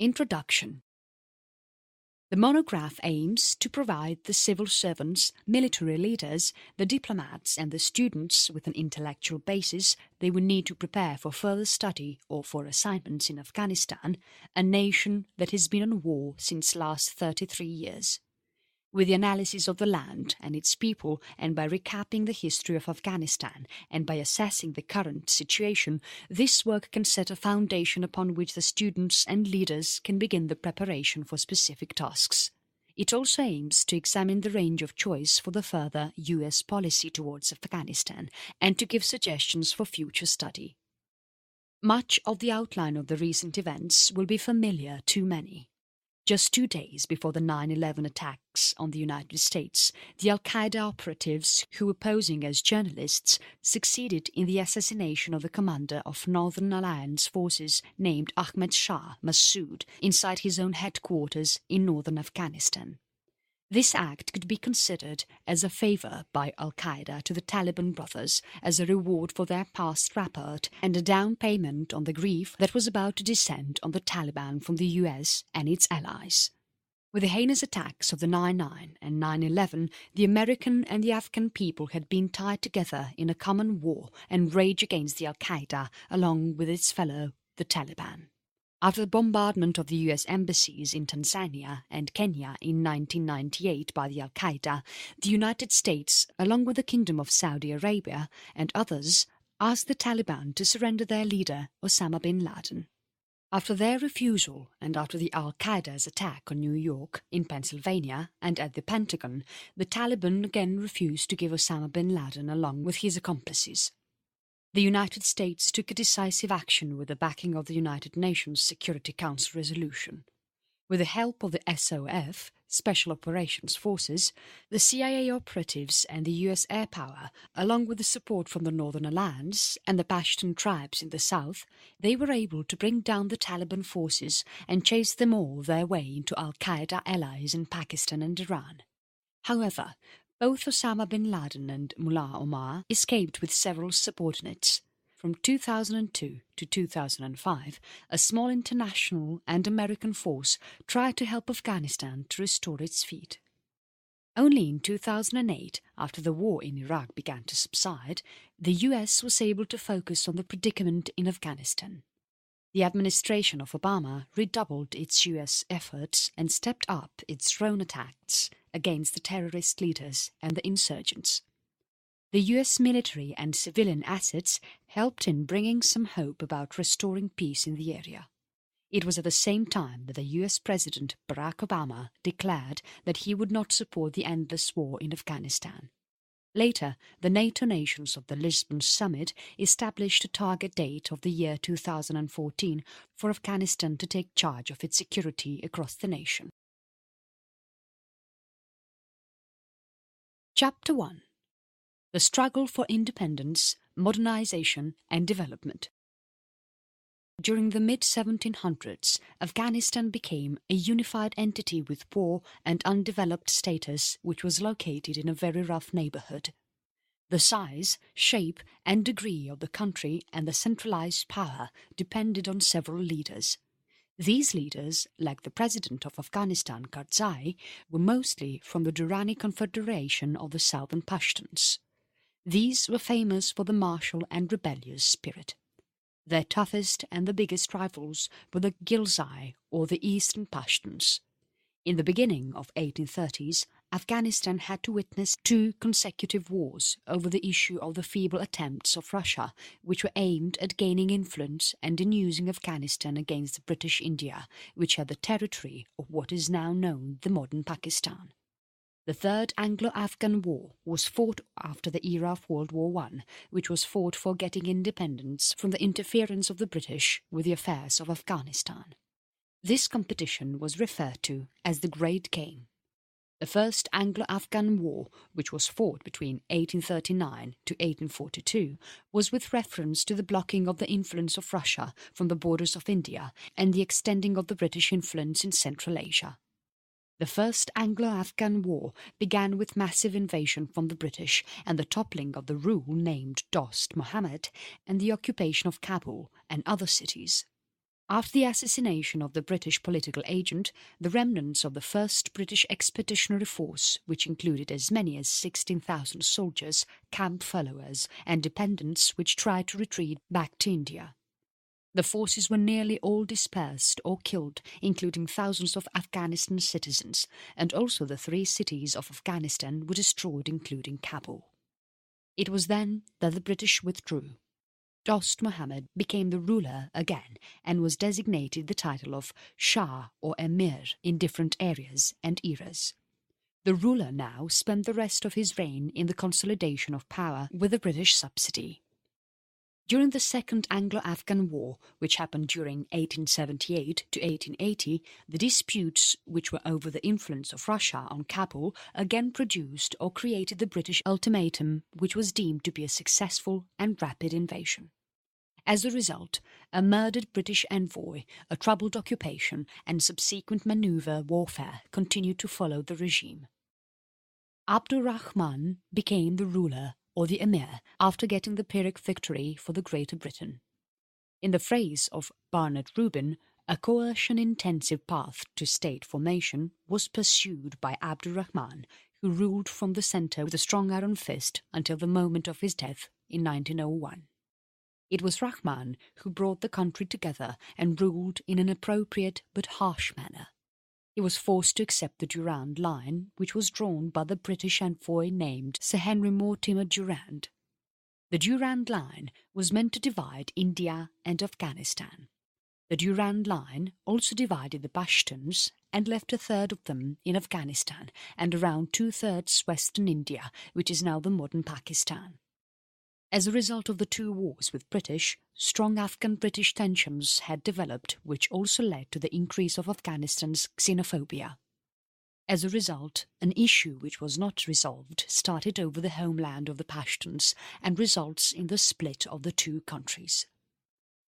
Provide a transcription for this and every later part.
Introduction. The monograph aims to provide the civil servants, military leaders, the diplomats and the students with an intellectual basis they would need to prepare for further study or for assignments in Afghanistan, a nation that has been on war since last 33 years. With the analysis of the land and its people, and by recapping the history of Afghanistan and by assessing the current situation, this work can set a foundation upon which the students and leaders can begin the preparation for specific tasks. It also aims to examine the range of choice for the further US policy towards Afghanistan and to give suggestions for future study. Much of the outline of the recent events will be familiar to many. Just 2 days before the 9/11 attacks on the United States, the Al-Qaeda operatives who were posing as journalists succeeded in the assassination of the commander of Northern Alliance forces named Ahmed Shah Massoud inside his own headquarters in northern Afghanistan. This act could be considered as a favour by Al-Qaeda to the Taliban brothers as a reward for their past rapport and a down payment on the grief that was about to descend on the Taliban from the US and its allies. With the heinous attacks of the 9/9 and 9/11, the American and the Afghan people had been tied together in a common war and rage against the Al-Qaeda along with its fellow, the Taliban. After the bombardment of the US embassies in Tanzania and Kenya in 1998 by the Al-Qaeda, the United States, along with the Kingdom of Saudi Arabia and others, asked the Taliban to surrender their leader, Osama bin Laden. After their refusal and after the Al-Qaeda's attack on New York, in Pennsylvania and at the Pentagon, the Taliban again refused to give Osama bin Laden along with his accomplices. The United States took a decisive action with the backing of the United Nations Security Council resolution. With the help of the SOF, Special Operations Forces, the CIA operatives and the US air power, along with the support from the Northern Alliance and the Pashtun tribes in the south, they were able to bring down the Taliban forces and chase them all their way into Al-Qaeda allies in Pakistan and Iran. However, both Osama bin Laden and Mullah Omar escaped with several subordinates. From 2002 to 2005, a small international and American force tried to help Afghanistan to restore its feet. Only in 2008, after the war in Iraq began to subside, the US was able to focus on the predicament in Afghanistan. The administration of Obama redoubled its US efforts and stepped up its drone attacks against the terrorist leaders and the insurgents. The US military and civilian assets helped in bringing some hope about restoring peace in the area. It was at the same time that the US President Barack Obama declared that he would not support the endless war in Afghanistan. Later, the NATO nations of the Lisbon Summit established a target date of the year 2014 for Afghanistan to take charge of its security across the nation. Chapter 1. The Struggle for Independence, Modernization and Development. During the mid-1700s, Afghanistan became a unified entity with poor and undeveloped status which was located in a very rough neighbourhood. The size, shape and degree of the country and the centralized power depended on several leaders. These leaders, like the President of Afghanistan Karzai, were mostly from the Durrani Confederation of the Southern Pashtuns. These were famous for the martial and rebellious spirit. Their toughest and the biggest rivals were the Ghilzai or the Eastern Pashtuns. In the beginning of 1830s, Afghanistan had to witness 2 consecutive wars over the issue of the feeble attempts of Russia, which were aimed at gaining influence and in using Afghanistan against the British India, which had the territory of what is now known the modern Pakistan. The Third Anglo Afghan War was fought after the era of World War I, which was fought for getting independence from the interference of the British with the affairs of Afghanistan. This competition was referred to as the Great Game. The First Anglo Afghan War, which was fought between 1839 to 1842, was with reference to the blocking of the influence of Russia from the borders of India and the extending of the British influence in Central Asia. The First Anglo-Afghan War began with massive invasion from the British and the toppling of the rule named Dost Muhammad and the occupation of Kabul and other cities. After the assassination of the British political agent, the remnants of the first British expeditionary force, which included as many as 16,000 soldiers, camp followers and dependents which tried to retreat back to India. The forces were nearly all dispersed or killed, including thousands of Afghanistan citizens, and also the 3 cities of Afghanistan were destroyed, including Kabul. It was then that the British withdrew. Dost Muhammad became the ruler again and was designated the title of Shah or Emir in different areas and eras. The ruler now spent the rest of his reign in the consolidation of power with a British subsidy. During the Second Anglo Afghan War, which happened during 1878 to 1880, the disputes which were over the influence of Russia on Kabul again produced or created the British ultimatum, which was deemed to be a successful and rapid invasion. As a result, a murdered British envoy, a troubled occupation and subsequent manoeuvre warfare continued to follow the regime. Abdur Rahman became the ruler or the Emir after getting the Pyrrhic victory for the Greater Britain. In the phrase of Barnett Rubin, a coercion-intensive path to state formation was pursued by Abdur Rahman, who ruled from the centre with a strong iron fist until the moment of his death in 1901. It was Rahman who brought the country together and ruled in an appropriate but harsh manner. He was forced to accept the Durand Line, which was drawn by the British envoy named Sir Henry Mortimer Durand. The Durand Line was meant to divide India and Afghanistan. The Durand Line also divided the Pashtuns and left a third of them in Afghanistan and around 2/3 western India, which is now the modern Pakistan. As a result of the 2 wars with British, strong Afghan-British tensions had developed, which also led to the increase of Afghanistan's xenophobia. As a result, an issue which was not resolved started over the homeland of the Pashtuns and results in the split of the 2 countries.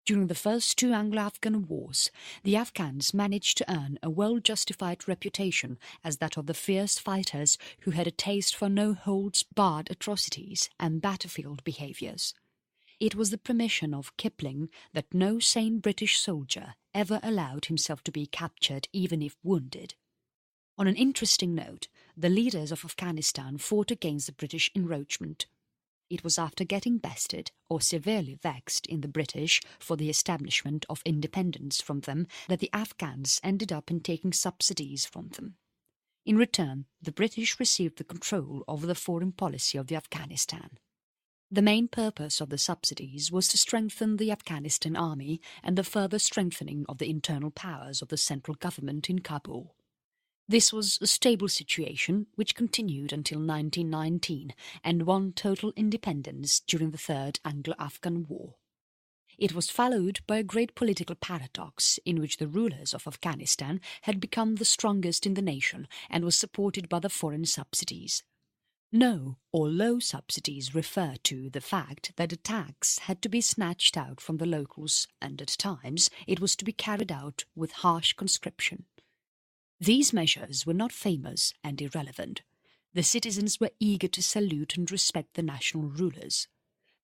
During the first 2 Anglo-Afghan wars, the Afghans managed to earn a well-justified reputation as that of the fierce fighters who had a taste for no-holds-barred atrocities and battlefield behaviours. It was the permission of Kipling that no sane British soldier ever allowed himself to be captured even if wounded. On an interesting note, the leaders of Afghanistan fought against the British encroachment. It was after getting bested or severely vexed in the British for the establishment of independence from them that the Afghans ended up in taking subsidies from them. In return, the British received the control over the foreign policy of the Afghanistan. The main purpose of the subsidies was to strengthen the Afghanistan army and the further strengthening of the internal powers of the central government in Kabul. This was a stable situation which continued until 1919 and won total independence during the Third Anglo-Afghan War. It was followed by a great political paradox in which the rulers of Afghanistan had become the strongest in the nation and was supported by the foreign subsidies. No or low subsidies refer to the fact that the tax had to be snatched out from the locals and at times it was to be carried out with harsh conscription. These measures were not famous and irrelevant. The citizens were eager to salute and respect the national rulers,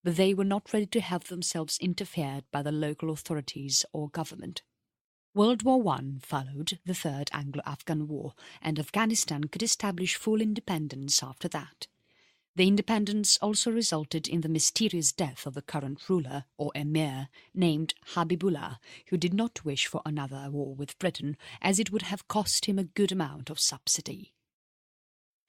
but they were not ready to have themselves interfered by the local authorities or government. World War I followed the Third Anglo-Afghan War, and Afghanistan could establish full independence after that. The independence also resulted in the mysterious death of the current ruler, or emir, named Habibullah, who did not wish for another war with Britain, as it would have cost him a good amount of subsidy.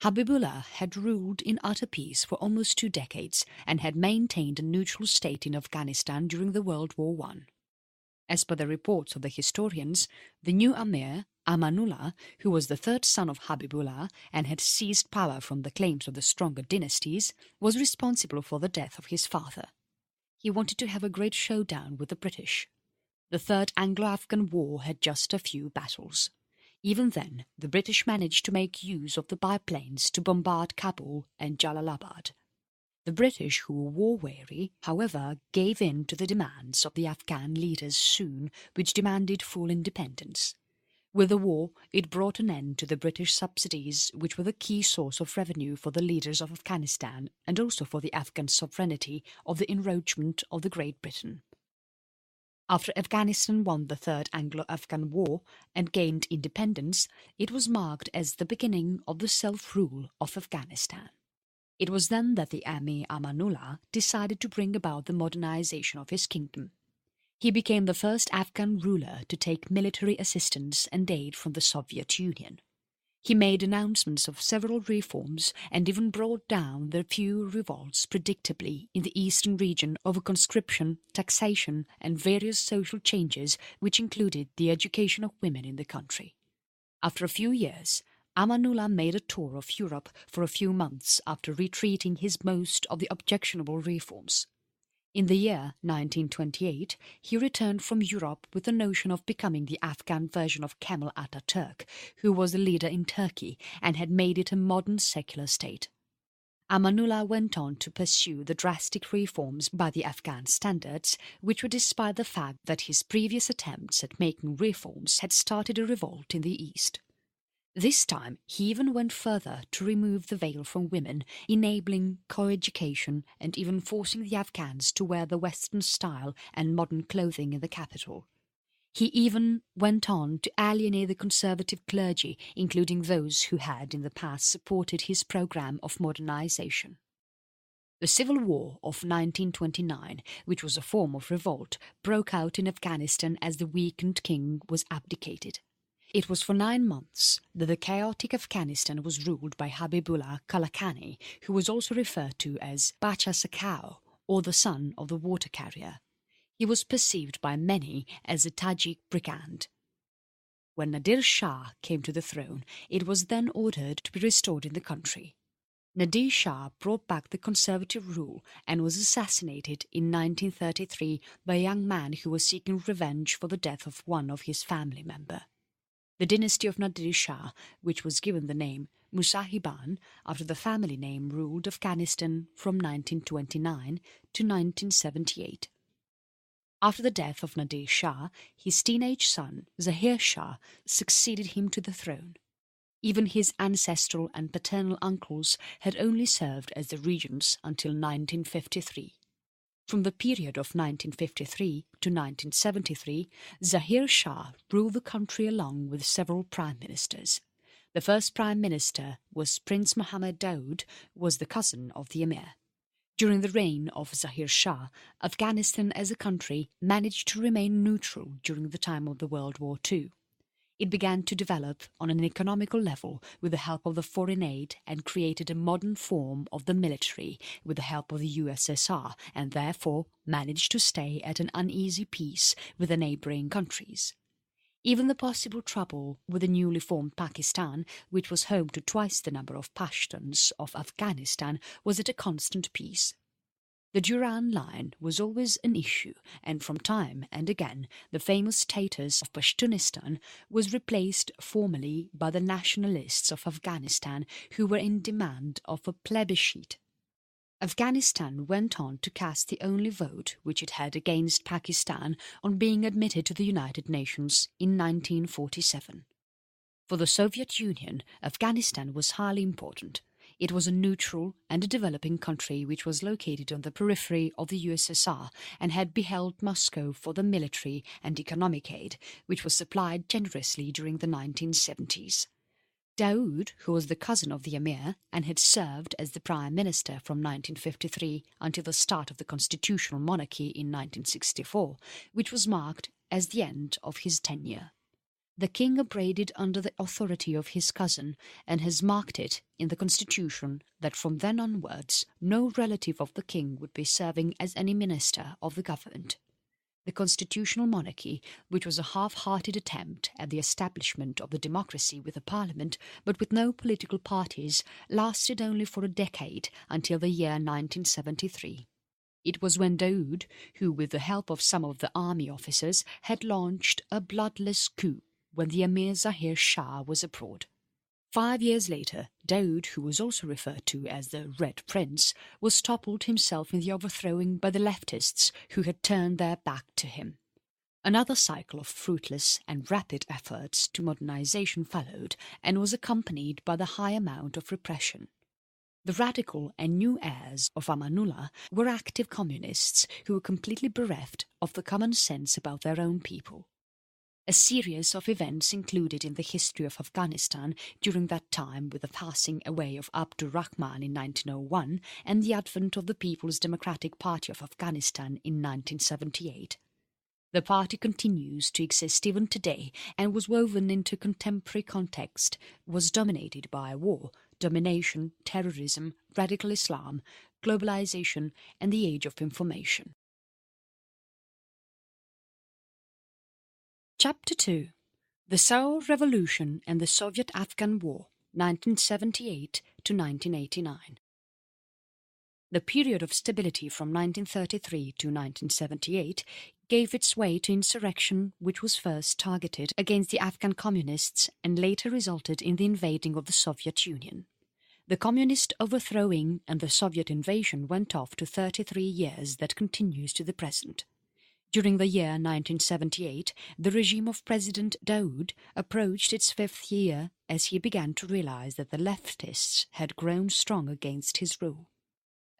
Habibullah had ruled in utter peace for almost 2 decades and had maintained a neutral state in Afghanistan during the World War I. As per the reports of the historians, the new Emir, Amanullah, who was the 3rd son of Habibullah and had seized power from the claims of the stronger dynasties, was responsible for the death of his father. He wanted to have a great showdown with the British. The Third Anglo-Afghan War had just a few battles. Even then, the British managed to make use of the biplanes to bombard Kabul and Jalalabad. The British, who were war-weary, however, gave in to the demands of the Afghan leaders soon, which demanded full independence. With the war, it brought an end to the British subsidies, which were the key source of revenue for the leaders of Afghanistan and also for the Afghan sovereignty of the enroachment of the Great Britain. After Afghanistan won the Third Anglo Afghan War and gained independence, it was marked as the beginning of the self-rule of Afghanistan. It was then that the Emir Amanullah decided to bring about the modernization of his kingdom. He became the first Afghan ruler to take military assistance and aid from the Soviet Union. He made announcements of several reforms and even brought down the few revolts predictably in the eastern region over conscription, taxation and various social changes which included the education of women in the country. After a few years, Amanullah made a tour of Europe for a few months after retreating his most of the objectionable reforms. In the year 1928, he returned from Europe with the notion of becoming the Afghan version of Kemal Ataturk, who was the leader in Turkey and had made it a modern secular state. Amanullah went on to pursue the drastic reforms by the Afghan standards, which were despite the fact that his previous attempts at making reforms had started a revolt in the East. This time, he even went further to remove the veil from women, enabling co-education and even forcing the Afghans to wear the Western style and modern clothing in the capital. He even went on to alienate the conservative clergy, including those who had in the past supported his program of modernization. The Civil War of 1929, which was a form of revolt, broke out in Afghanistan as the weakened king was abdicated. It was for 9 months that the chaotic Afghanistan was ruled by Habibullah Kalakani, who was also referred to as Bacha Sakau, or the son of the water carrier. He was perceived by many as a Tajik brigand. When Nadir Shah came to the throne, it was then ordered to be restored in the country. Nadir Shah brought back the conservative rule and was assassinated in 1933 by a young man who was seeking revenge for the death of one of his family members. The dynasty of Nadir Shah, which was given the name Musahiban after the family name, ruled Afghanistan from 1929 to 1978. After the death of Nadir Shah, his teenage son, Zahir Shah, succeeded him to the throne. Even his ancestral and paternal uncles had only served as the regents until 1953. From the period of 1953 to 1973, Zahir Shah ruled the country along with several prime ministers. The first prime minister was Prince Mohammed Daoud, who was the cousin of the emir. During the reign of Zahir Shah, Afghanistan as a country managed to remain neutral during the time of the World War II. It began to develop on an economical level with the help of the foreign aid and created a modern form of the military with the help of the USSR, and therefore managed to stay at an uneasy peace with the neighbouring countries. Even the possible trouble with the newly formed Pakistan, which was home to twice the number of Pashtuns of Afghanistan, was at a constant peace. The Durand Line was always an issue, and from time and again the famous status of Pashtunistan was replaced formally by the nationalists of Afghanistan, who were in demand of a plebiscite. Afghanistan went on to cast the only vote which it had against Pakistan on being admitted to the United Nations in 1947. For the Soviet Union, Afghanistan was highly important. It was a neutral and a developing country which was located on the periphery of the USSR and had beheld Moscow for the military and economic aid, which was supplied generously during the 1970s. Daoud, who was the cousin of the emir and had served as the prime minister from 1953 until the start of the constitutional monarchy in 1964, which was marked as the end of his tenure. The king abraded under the authority of his cousin and has marked it in the constitution that from then onwards no relative of the king would be serving as any minister of the government. The constitutional monarchy, which was a half-hearted attempt at the establishment of the democracy with a parliament but with no political parties, lasted only for a decade until the year 1973. It was when Daoud, who with the help of some of the army officers had launched a bloodless coup when the Emir Zahir Shah was abroad. 5 years later, Daoud, who was also referred to as the Red Prince, was toppled himself in the overthrowing by the leftists who had turned their back to him. Another cycle of fruitless and rapid efforts to modernization followed and was accompanied by the high amount of repression. The radical and new heirs of Amanullah were active communists who were completely bereft of the common sense about their own people. A series of events included in the history of Afghanistan during that time, with the passing away of Abdur Rahman in 1901 and the advent of the People's Democratic Party of Afghanistan in 1978. The party continues to exist even today and was woven into contemporary context, was dominated by war, domination, terrorism, radical Islam, globalization and the age of information. Chapter 2. The Saur Revolution and the Soviet-Afghan War, 1978 to 1989. The period of stability from 1933 to 1978 gave its way to insurrection, which was first targeted against the Afghan communists and later resulted in the invading of the Soviet Union. The communist overthrowing and the Soviet invasion went off to 33 years that continues to the present. During the year 1978, the regime of President Daoud approached its 5th year as he began to realize that the leftists had grown strong against his rule.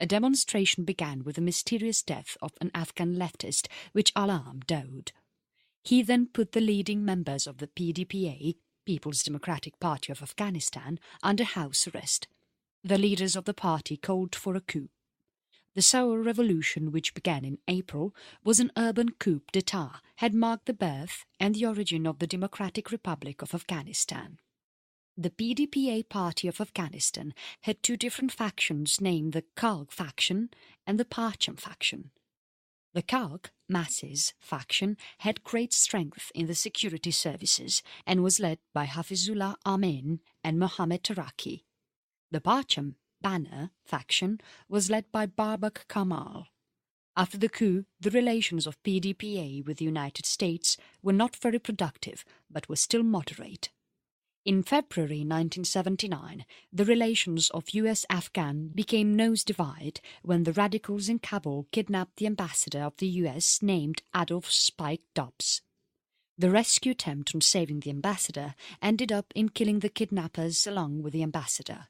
A demonstration began with the mysterious death of an Afghan leftist, which alarmed Daoud. He then put the leading members of the PDPA, People's Democratic Party of Afghanistan, under house arrest. The leaders of the party called for a coup. The Saur Revolution, which began in April, was an urban coup d'etat, had marked the birth and the origin of the Democratic Republic of Afghanistan. The PDPA Party of Afghanistan had two different factions named the Khalq faction and the Parcham faction. The Khalq masses faction had great strength in the security services and was led by Hafizullah Amin and Mohammed Taraki. The Parcham Banner faction was led by Babak Kamal. After the coup, the relations of PDPA with the United States were not very productive, but were still moderate. In February 1979, the relations of US-Afghan became nose-divide when the radicals in Kabul kidnapped the ambassador of the US named Adolf Spike Dobbs. The rescue attempt on saving the ambassador ended up in killing the kidnappers along with the ambassador.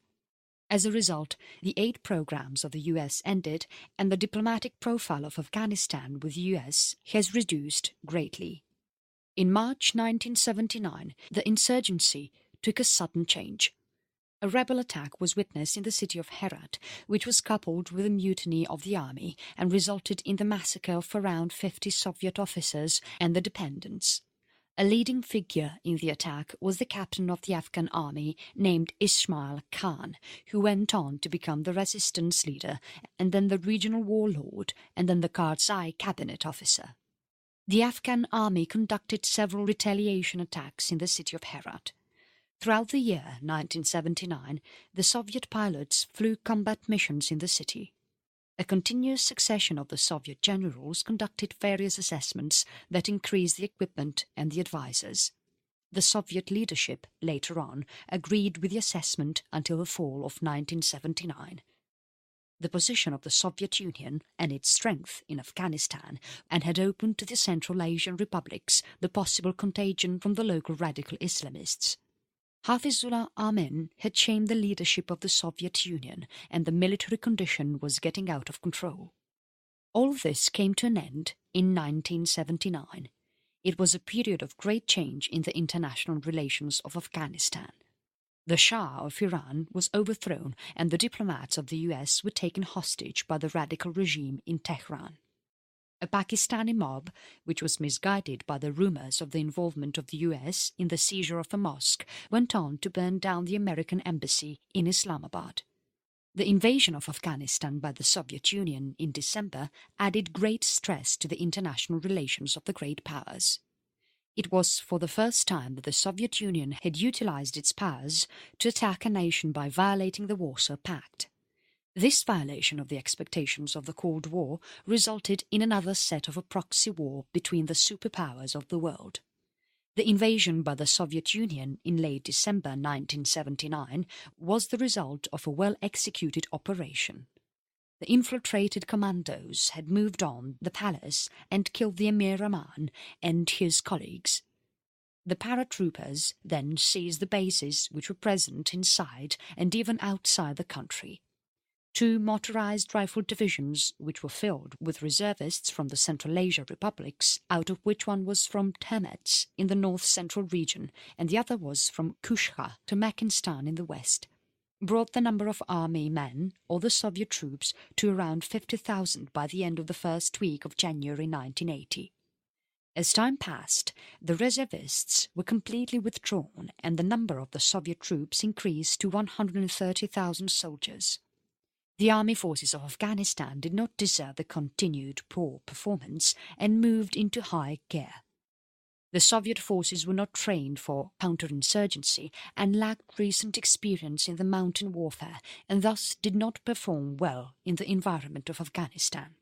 As a result, the aid programs of the US ended and the diplomatic profile of Afghanistan with the US has reduced greatly. In March 1979, the insurgency took a sudden change. A rebel attack was witnessed in the city of Herat, which was coupled with a mutiny of the army and resulted in the massacre of around 50 Soviet officers and their dependents. A leading figure in the attack was the captain of the Afghan army named Ismail Khan, who went on to become the resistance leader and then the regional warlord and then the Karzai cabinet officer. The Afghan army conducted several retaliation attacks in the city of Herat. Throughout the year 1979, the Soviet pilots flew combat missions in the city. A continuous succession of the Soviet generals conducted various assessments that increased the equipment and the advisors. The Soviet leadership, later on, agreed with the assessment until the fall of 1979. The position of the Soviet Union and its strength in Afghanistan and had opened to the Central Asian republics the possible contagion from the local radical Islamists. Hafizullah Amin had shamed the leadership of the Soviet Union and the military condition was getting out of control. All of this came to an end in 1979. It was a period of great change in the international relations of Afghanistan. The Shah of Iran was overthrown and the diplomats of the US were taken hostage by the radical regime in Tehran. A Pakistani mob, which was misguided by the rumours of the involvement of the US in the seizure of a mosque, went on to burn down the American embassy in Islamabad. The invasion of Afghanistan by the Soviet Union in December added great stress to the international relations of the great powers. It was for the first time that the Soviet Union had utilized its powers to attack a nation by violating the Warsaw Pact. This violation of the expectations of the Cold War resulted in another set of a proxy war between the superpowers of the world. The invasion by the Soviet Union in late December 1979 was the result of a well-executed operation. The infiltrated commandos had moved on the palace and killed the Emir Aman and his colleagues. The paratroopers then seized the bases which were present inside and even outside the country. 2 motorized rifle divisions, which were filled with reservists from the Central Asia republics, out of which one was from Termets in the north-central region and the other was from Kushka to Turkmenistan in the west, brought the number of army men, or the Soviet troops, to around 50,000 by the end of the first week of January 1980. As time passed, the reservists were completely withdrawn and the number of the Soviet troops increased to 130,000 soldiers. The army forces of Afghanistan did not deserve the continued poor performance and moved into high gear. The Soviet forces were not trained for counterinsurgency and lacked recent experience in the mountain warfare and thus did not perform well in the environment of Afghanistan.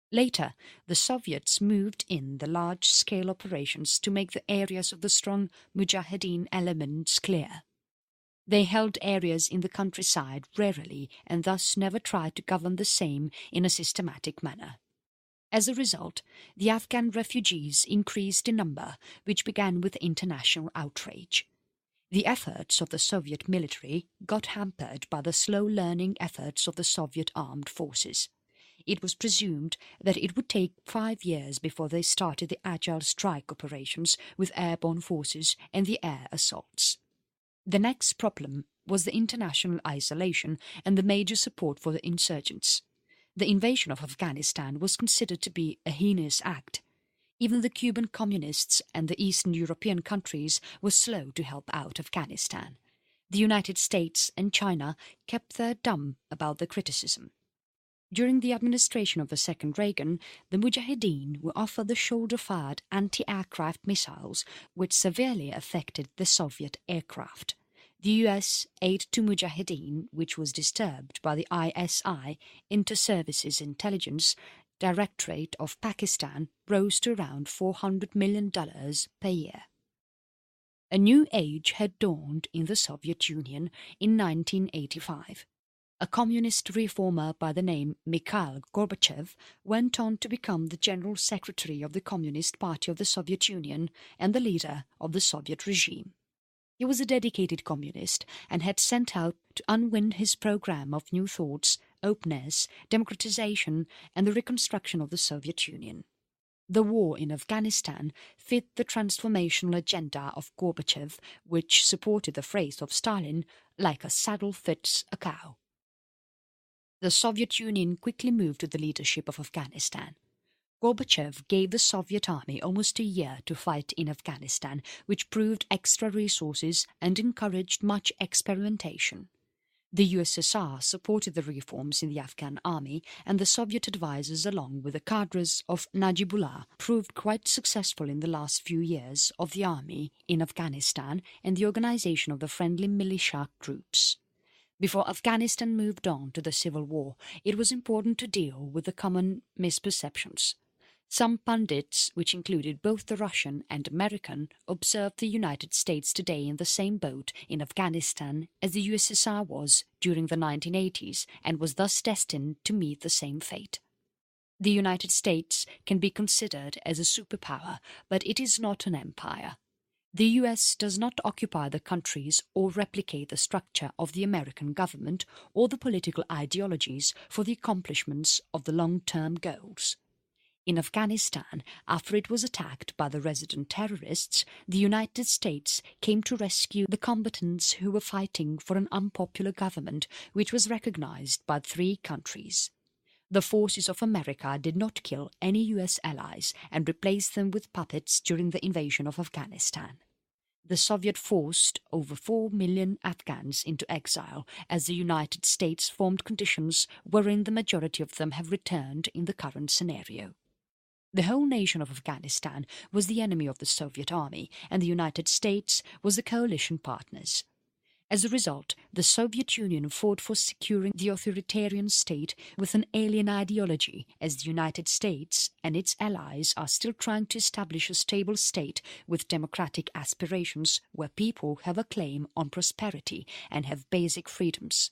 Later, the Soviets moved in the large-scale operations to make the areas of the strong Mujahideen elements clear. They held areas in the countryside rarely and thus never tried to govern the same in a systematic manner. As a result, the Afghan refugees increased in number, which began with international outrage. The efforts of the Soviet military got hampered by the slow-learning efforts of the Soviet armed forces. It was presumed that it would take 5 years before they started the agile strike operations with airborne forces and the air assaults. The next problem was the international isolation and the major support for the insurgents. The invasion of Afghanistan was considered to be a heinous act. Even the Cuban communists and the Eastern European countries were slow to help out Afghanistan. The United States and China kept their dumb about the criticism. During the administration of the second Reagan, the Mujahideen were offered the shoulder-fired anti-aircraft missiles, which severely affected the Soviet aircraft. The US aid to Mujahideen, which was disturbed by the ISI, Inter-Services Intelligence Directorate of Pakistan, rose to around $400 million per year. A new age had dawned in the Soviet Union in 1985. A communist reformer by the name Mikhail Gorbachev went on to become the General Secretary of the Communist Party of the Soviet Union and the leader of the Soviet regime. He was a dedicated communist and had set out to unwind his program of new thoughts, openness, democratization and the reconstruction of the Soviet Union. The war in Afghanistan fit the transformational agenda of Gorbachev, which supported the phrase of Stalin, "like a saddle fits a cow." The Soviet Union quickly moved to the leadership of Afghanistan. Gorbachev gave the Soviet army almost a year to fight in Afghanistan, which proved extra resources and encouraged much experimentation. The USSR supported the reforms in the Afghan army, and the Soviet advisors along with the cadres of Najibullah proved quite successful in the last few years of the army in Afghanistan and the organization of the friendly militia groups. Before Afghanistan moved on to the civil war, it was important to deal with the common misperceptions. Some pundits, which included both the Russian and American, observed the United States today in the same boat in Afghanistan as the USSR was during the 1980s and was thus destined to meet the same fate. The United States can be considered as a superpower, but it is not an empire. The US does not occupy the countries or replicate the structure of the American government or the political ideologies for the accomplishments of the long-term goals. In Afghanistan, after it was attacked by the resident terrorists, the United States came to rescue the combatants who were fighting for an unpopular government which was recognized by 3 countries. The forces of America did not kill any US allies and replaced them with puppets during the invasion of Afghanistan. The Soviet forced over 4 million Afghans into exile as the United States formed conditions wherein the majority of them have returned in the current scenario. The whole nation of Afghanistan was the enemy of the Soviet army and the United States was the coalition partners. As a result, the Soviet Union fought for securing the authoritarian state with an alien ideology, as the United States and its allies are still trying to establish a stable state with democratic aspirations where people have a claim on prosperity and have basic freedoms.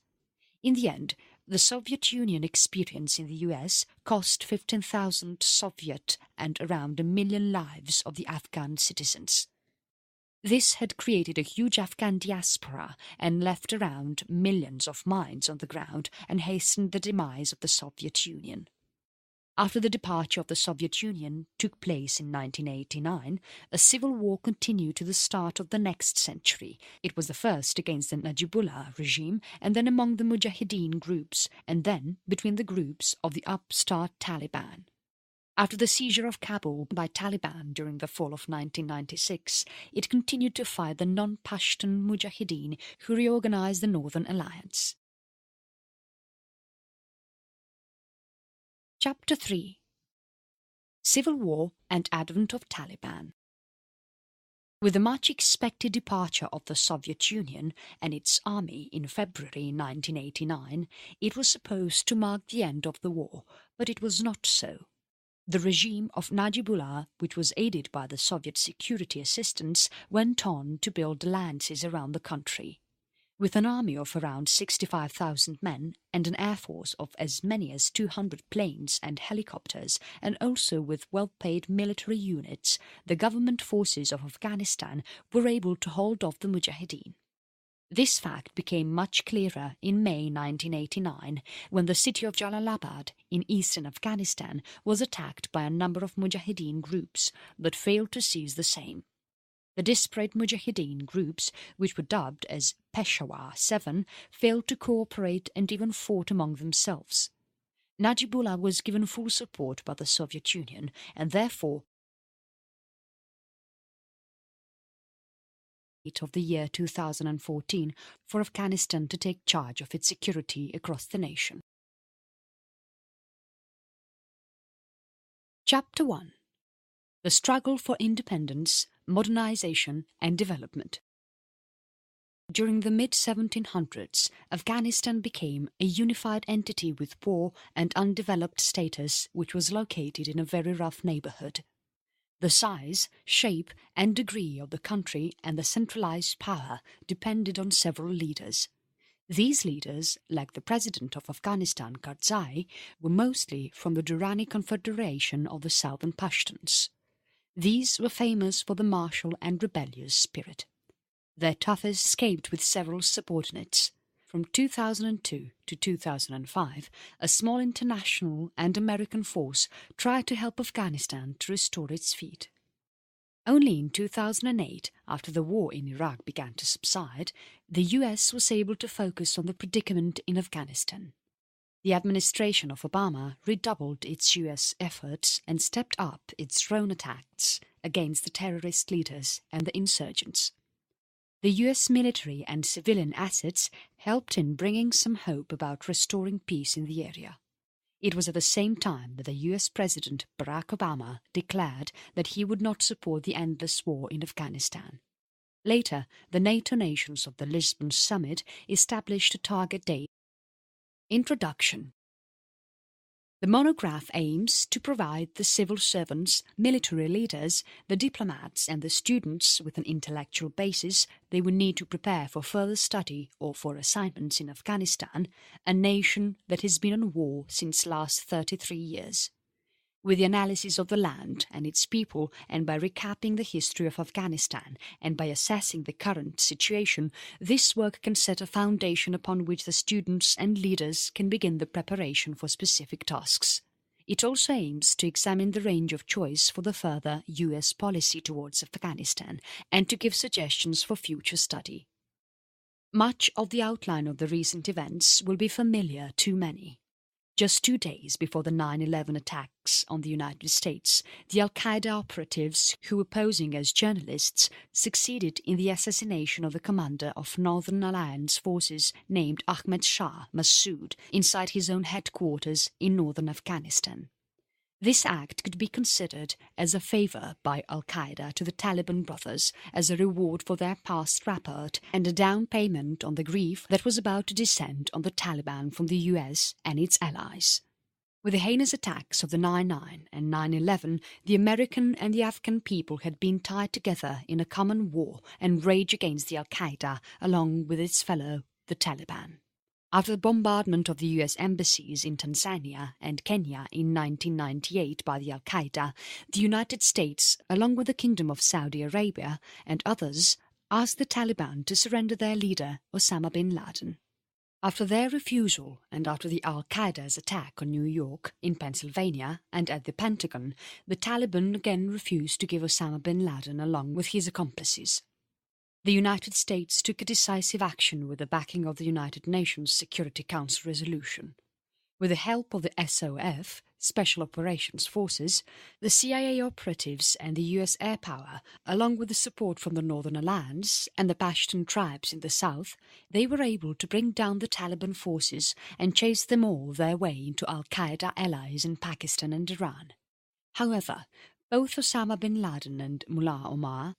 In the end, the Soviet Union experience in the US cost 15,000 Soviet and around 1 million lives of the Afghan citizens. This had created a huge Afghan diaspora and left around millions of mines on the ground and hastened the demise of the Soviet Union. After the departure of the Soviet Union took place in 1989, a civil war continued to the start of the next century. It was the first against the Najibullah regime, and then among the Mujahideen groups, and then between the groups of the upstart Taliban. After the seizure of Kabul by Taliban during the fall of 1996, it continued to fight the non-Pashtun Mujahideen who reorganized the Northern Alliance. Chapter 3: Civil War and Advent of Taliban. With the much expected departure of the Soviet Union and its army in February 1989, it was supposed to mark the end of the war, but it was not so. The regime of Najibullah, which was aided by the Soviet security assistance, went on to build alliances around the country. With an army of around 65,000 men and an air force of as many as 200 planes and helicopters, and also with well-paid military units, the government forces of Afghanistan were able to hold off the Mujahideen. This fact became much clearer in May 1989, when the city of Jalalabad in eastern Afghanistan was attacked by a number of Mujahideen groups, but failed to seize the same. The disparate Mujahideen groups, which were dubbed as Peshawar 7, failed to cooperate and even fought among themselves. Najibullah was given full support by the Soviet Union, and therefore of the year 2014 for Afghanistan to take charge of its security across the nation. Chapter 1: The Struggle for Independence, Modernization and Development. During the mid-1700s, Afghanistan became a unified entity with poor and undeveloped status, which was located in a very rough neighborhood. The size, shape and degree of the country and the centralized power depended on several leaders. These leaders, like the President of Afghanistan Karzai, were mostly from the Durrani Confederation of the Southern Pashtuns. These were famous for the martial and rebellious spirit. Their toughest escaped with several subordinates. From 2002 to 2005, a small international and American force tried to help Afghanistan to restore its feet. Only in 2008, after the war in Iraq began to subside, the US was able to focus on the predicament in Afghanistan. The administration of Obama redoubled its US efforts and stepped up its drone attacks against the terrorist leaders and the insurgents. The US military and civilian assets helped in bringing some hope about restoring peace in the area. It was at the same time that the US President Barack Obama declared that he would not support the endless war in Afghanistan. Later, the NATO nations of the Lisbon Summit established a target date. Introduction. The monograph aims to provide the civil servants, military leaders, the diplomats and the students with an intellectual basis they would need to prepare for further study or for assignments in Afghanistan, a nation that has been on war since last 33 years. With the analysis of the land and its people, and by recapping the history of Afghanistan and by assessing the current situation, this work can set a foundation upon which the students and leaders can begin the preparation for specific tasks. It also aims to examine the range of choice for the further US policy towards Afghanistan and to give suggestions for future study. Much of the outline of the recent events will be familiar to many. Just 2 days before the 9/11 attacks on the United States, the Al-Qaeda operatives who were posing as journalists succeeded in the assassination of the commander of Northern Alliance forces named Ahmed Shah Massoud inside his own headquarters in northern Afghanistan. This act could be considered as a favour by Al-Qaeda to the Taliban brothers as a reward for their past rapport and a down payment on the grief that was about to descend on the Taliban from the US and its allies. With the heinous attacks of the 9/9 and 9/11, the American and the Afghan people had been tied together in a common war and rage against the Al-Qaeda along with its fellow, the Taliban. After the bombardment of the US embassies in Tanzania and Kenya in 1998 by the Al-Qaeda, the United States, along with the Kingdom of Saudi Arabia and others, asked the Taliban to surrender their leader, Osama bin Laden. After their refusal, and after the Al-Qaeda's attack on New York, in Pennsylvania, and at the Pentagon, the Taliban again refused to give Osama bin Laden along with his accomplices. The United States took a decisive action with the backing of the United Nations Security Council resolution. With the help of the SOF, Special Operations Forces, the CIA operatives and the US air power, along with the support from the Northern Alliance and the Pashtun tribes in the south, they were able to bring down the Taliban forces and chase them all their way into Al-Qaeda allies in Pakistan and Iran. However, both Osama bin Laden and Mullah Omar